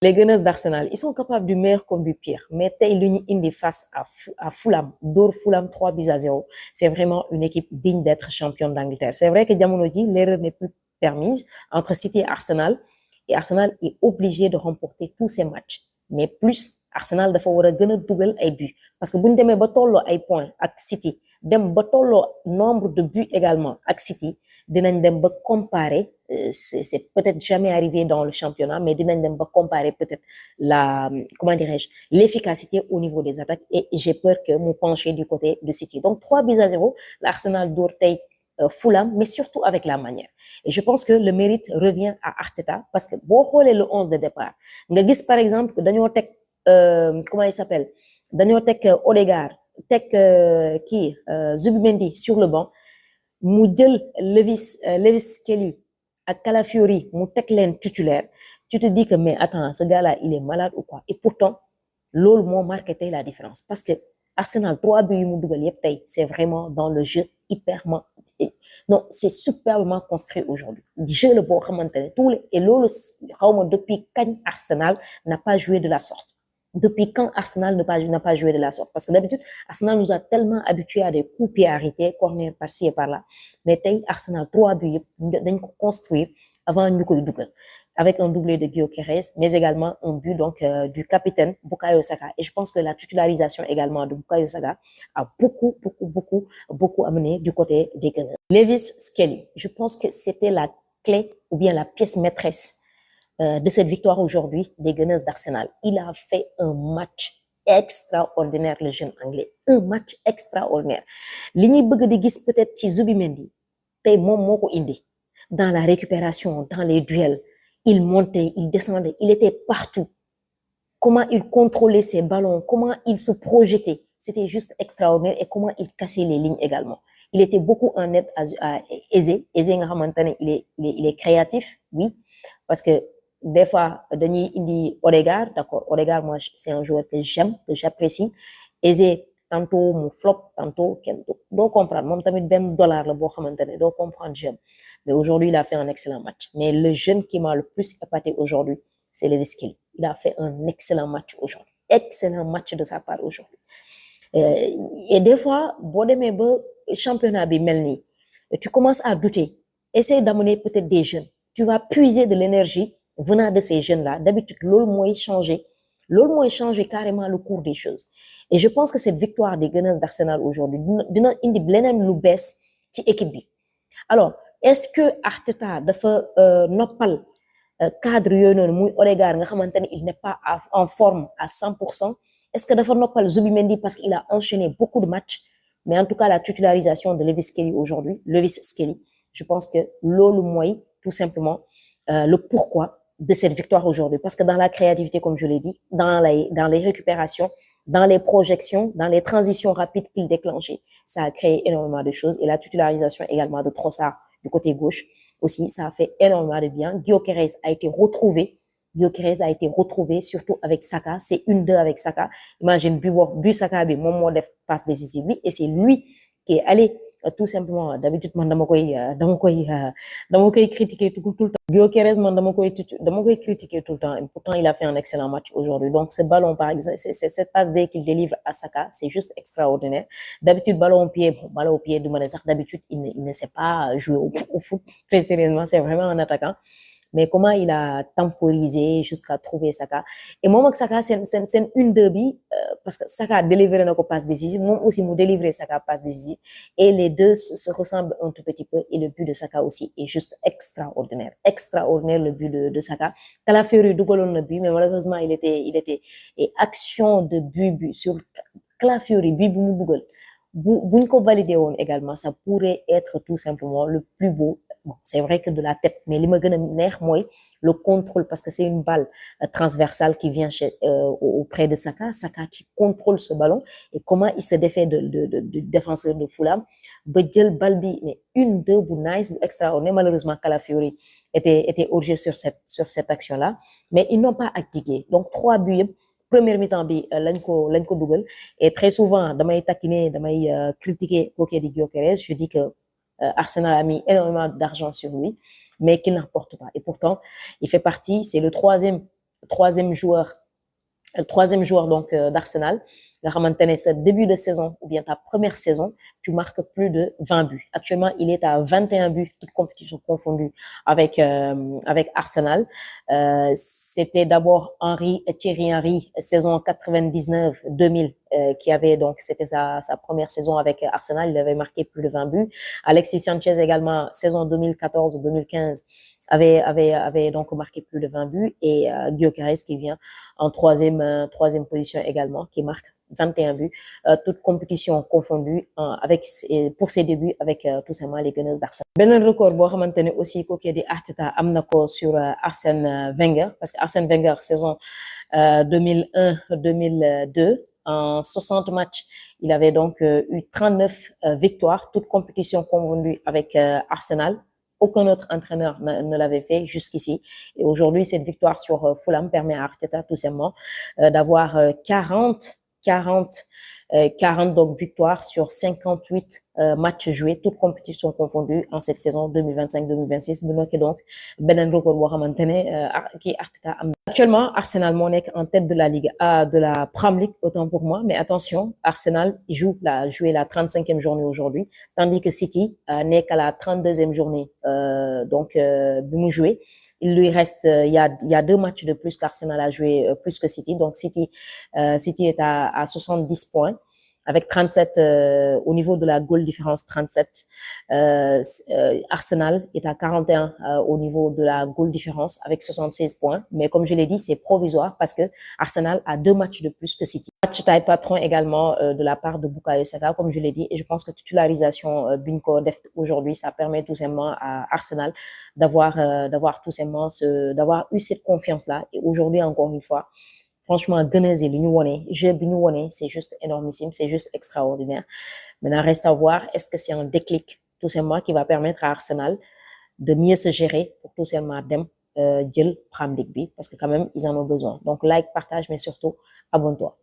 Les Gunners d'Arsenal, ils sont capables du meilleur comme du pire. Mais tey lu ñu indi face à Fulham, dóor Fulham 3-0, c'est vraiment une équipe digne d'être championne d'Angleterre. C'est vrai que jamono ji l'erreur n'est plus permise entre City et Arsenal est obligé de remporter tous ses matchs. Mais plus Arsenal dafa war a gën a dugal ay buts parce que bu ñu demee ba tolloo ay points ak City dem ba tolloo nombre de buts également ak City dinañ dem ba comparer c'est peut-être jamais arrivé dans le championnat mais dinañ dem ba comparer peut-être la comment dirais-je l'efficacité au niveau des attaques et j'ai peur que mu pencher du côté de City. Donc 3-0 l'Arsenal dóor tey Fulham mais surtout avec la manière. Et je pense que le mérite revient à Arteta parce que boo xoolee le 11 de départ nga gis par exemple que dañoo teg comment il s'appelle dañoo teg Odegaard teg kii Zubimendi sur le banc mu jël Lewis Kelly ak Calafiori mu teg leen titulaire. Tu te dis que mais attends ce gars-là il est malade ou quoi? Et pourtant loolu moo marqué tey la différence parce que Arsenal 3 buts yu mu dugal yëpp tey c'est vraiment dans le jeu hyperment non c'est superbement construit aujourd'hui jeu la boo xamante ne tous les et loolu xawma depuis quand Arsenal n'a pas joué de la sorte. Depuis quand Arsenal n'a pas joué de la sorte? Parce que d'habitude, Arsenal nous a tellement habitués à des coups pieds arrêtés, corner par-ci et par-là. Mais tey Arsenal 3 buts dañ ko construire avant ñu koy dugal. Avec un doublé de Gyökeres, mais également un but donc du capitaine Bukayo Saka. Et je pense que la titularisation également de Bukayo Saka a beaucoup amené du côté des Gunners. Lewis Skelly, je pense que c'était la clé ou bien la pièce maîtresse de cette victoire aujourd'hui des Gunners d'Arsenal. Il a fait un match extraordinaire, le jeune anglais. Un match extraordinaire. Li ñuy bëgg di gis peut-être ci Zubimendi tey moom moo ko indi dans la récupération, dans les duels. Il montait, il descendait, il était partout. Comment il contrôlait ses ballons, comment il se projetait. C'était juste extraordinaire et comment il cassait les lignes également. Il était beaucoup en aide à Eze. Eze nga xamante ne il est créatif, oui, parce que des fois dañuy indi Odegaard, d'accord. Odegaard, moi c'est un joueur que j'aime, que j'apprécie. Eze tantôt mu flop, tantôt kenn doo comprendre moom tamit benn dollar la boo xamante ne doo comprendre j'aime. Mais aujourd'hui il a fait un excellent match. Mais le jeune qui m'a le plus épaté aujourd'hui c'est Lewis Kelly. Il a fait un excellent match aujourd'hui. Excellent match de sa part aujourd'hui. Et des fois boo demee ba championnat bi mel nii tu commences à douter. Essaye d'amener peut-être des jeunes. Tu vas puiser de l'énergie venant de ces jeunes-là. D'habitude loolu mooy changer carrément le cours des choses. Et je pense que cette victoire des Gunners d'Arsenal aujourd'hui dina indi leneen lu bees ci équipe bi. Alors est-ce que Arteta dafa noppal cadre yooyu noonu muy Odegaard nga xamante ne il n'est pas en forme à 100%? Est-ce que dafa noppal Zubimendi parce qu'il a enchaîné beaucoup de matchs? Mais en tout cas la titularisation de Lewis Skelly, je pense que loolu mooy tout simplement le pourquoi de cette victoire aujourd'hui. Parce que dans la créativité, comme je l'ai dit, dans les récupérations, dans les projections, dans les transitions rapides qu'il déclenchait, ça a créé énormément de choses. Et la titularisation également de Trossard du côté gauche aussi, ça a fait énormément de bien. Gyökeres a été retrouvé, surtout avec Saka. C'est 1-2 avec Saka. Imagine, but Saka, moom moo def passe décisive bi, et c'est lui qui est allé tout simplement. D'habitude man dama koy critiquer tout le temps. Gyökeres man dama koy critiquer tout le temps. Et pourtant il a fait un excellent match aujourd'hui. Donc ce ballon par exemple, c'est cette passe D qu'il délivre à Saka, c'est juste extraordinaire. D'habitude ballon au pied du ma ne sax d'habitude il ne sait pas jouer au foot très sérieusement, c'est vraiment un attaquant. Mais comment il a temporisé jusqu'à trouver Saka. Et moom ak Saka c'est 1-2 bi parce que Saka délivré na ko passe décisive, moom aussi mu délivré Saka passe décisive, et les deux se ressemblent un tout petit peu. Et le but de Saka aussi est juste extraordinaire le but de Saka. Calafiori dugaloon na but mais malheureusement il était et action de but sur Calafiori but bu mu dugal buñ ko validé woon également ça pourrait être tout simplement le plus beau. Bon, c'est vrai que de la tête, mais li ma gën a neex mooy le contrôle parce que c'est une balle transversale qui vient auprès de Saka qui contrôle ce ballon et comment il se défait de défenseur de Fulham ba jël balle bi mais 1-2 bu nice bu extraordinaire. Malheureusement Calafiori était hors-jeu sur cette action-là, mais ils n'ont pas abdiqué. Donc 3 buts yëpp première mi-temps bi lañ ko dugal. Et très souvent damay critiquer kooku di Gyökeres. Je dis que Arsenal a mis énormément d'argent sur lui, mais qu'il n'apporte pas. Et pourtant, il fait partie, c'est le troisième troisième joueur donc d'Arsenal nga xamante ne sa début de saison ou bien ta première saison tu marques plus de 20 buts. Actuellement il est à 21 buts toutes compétitions confondues avec Arsenal. C'était d'abord Thierry Henry saison 99-2000 qui avait donc c'était sa première saison avec Arsenal, il avait marqué plus de 20 buts. Alexis Sanchez également saison 2014-2015 avait donc marqué plus de 20 buts et Gyökeres qui vient en troisième position également, qui marque 21 buts, toutes compétitions confondues pour ses débuts avec tout simplement les Gunners d'Arsenal. Beneen record boo xamante ne aussi kooku di Arteta am na ko sur Arsène Wenger parce que Arsène Wenger saison 2001-2002 en 60 matchs, il avait donc eu 39 victoires, toutes compétitions confondues avec Arsenal. Aucun autre entraîneur ne l'avait fait jusqu'ici. Et aujourd'hui, cette victoire sur Fulham permet à Arteta tout simplement d'avoir 40 donc victoires sur 58 matchs joués, toutes compétitions confondues en cette saison 2025-2026. mu nekk donc beneen record boo xamante ne kii Arteta am. Actuellement, Arsenal moo nekk en tête de la Ligue A de la Premier League, autant pour moi. Mais attention, Arsenal joué la 35e journée aujourd'hui, tandis que City n'est qu'à la 32e journée. Donc, bi mu joué. Il lui reste, il y a 2 matchs de plus qu'Arsenal a joué plus que City. Donc City est à 70 points avec 37 au niveau de la goal différence 37. Arsenal est à 41 au niveau de la goal différence avec 76 points. Mais comme je l'ai dit, c'est provisoire parce que Arsenal a 2 matchs de plus que City. Match taille patron également de la part de Bukayo Saka, comme je l'ai dit, et je pense que titularisation Binko def aujourd'hui, ça permet tout simplement à Arsenal d'avoir tout simplement d'avoir eu cette confiance-là. Et aujourd'hui, encore une fois, franchement, Gunners et jeu bi ñu wone, c'est juste énormissime, c'est juste extraordinaire. Maintenant, reste à voir, est-ce que c'est un déclic tout simplement qui va permettre à Arsenal de mieux se gérer pour tout simplement dem jël Premier League bi parce que quand même ils en ont besoin. Donc like, partage, mais surtout abonne-toi.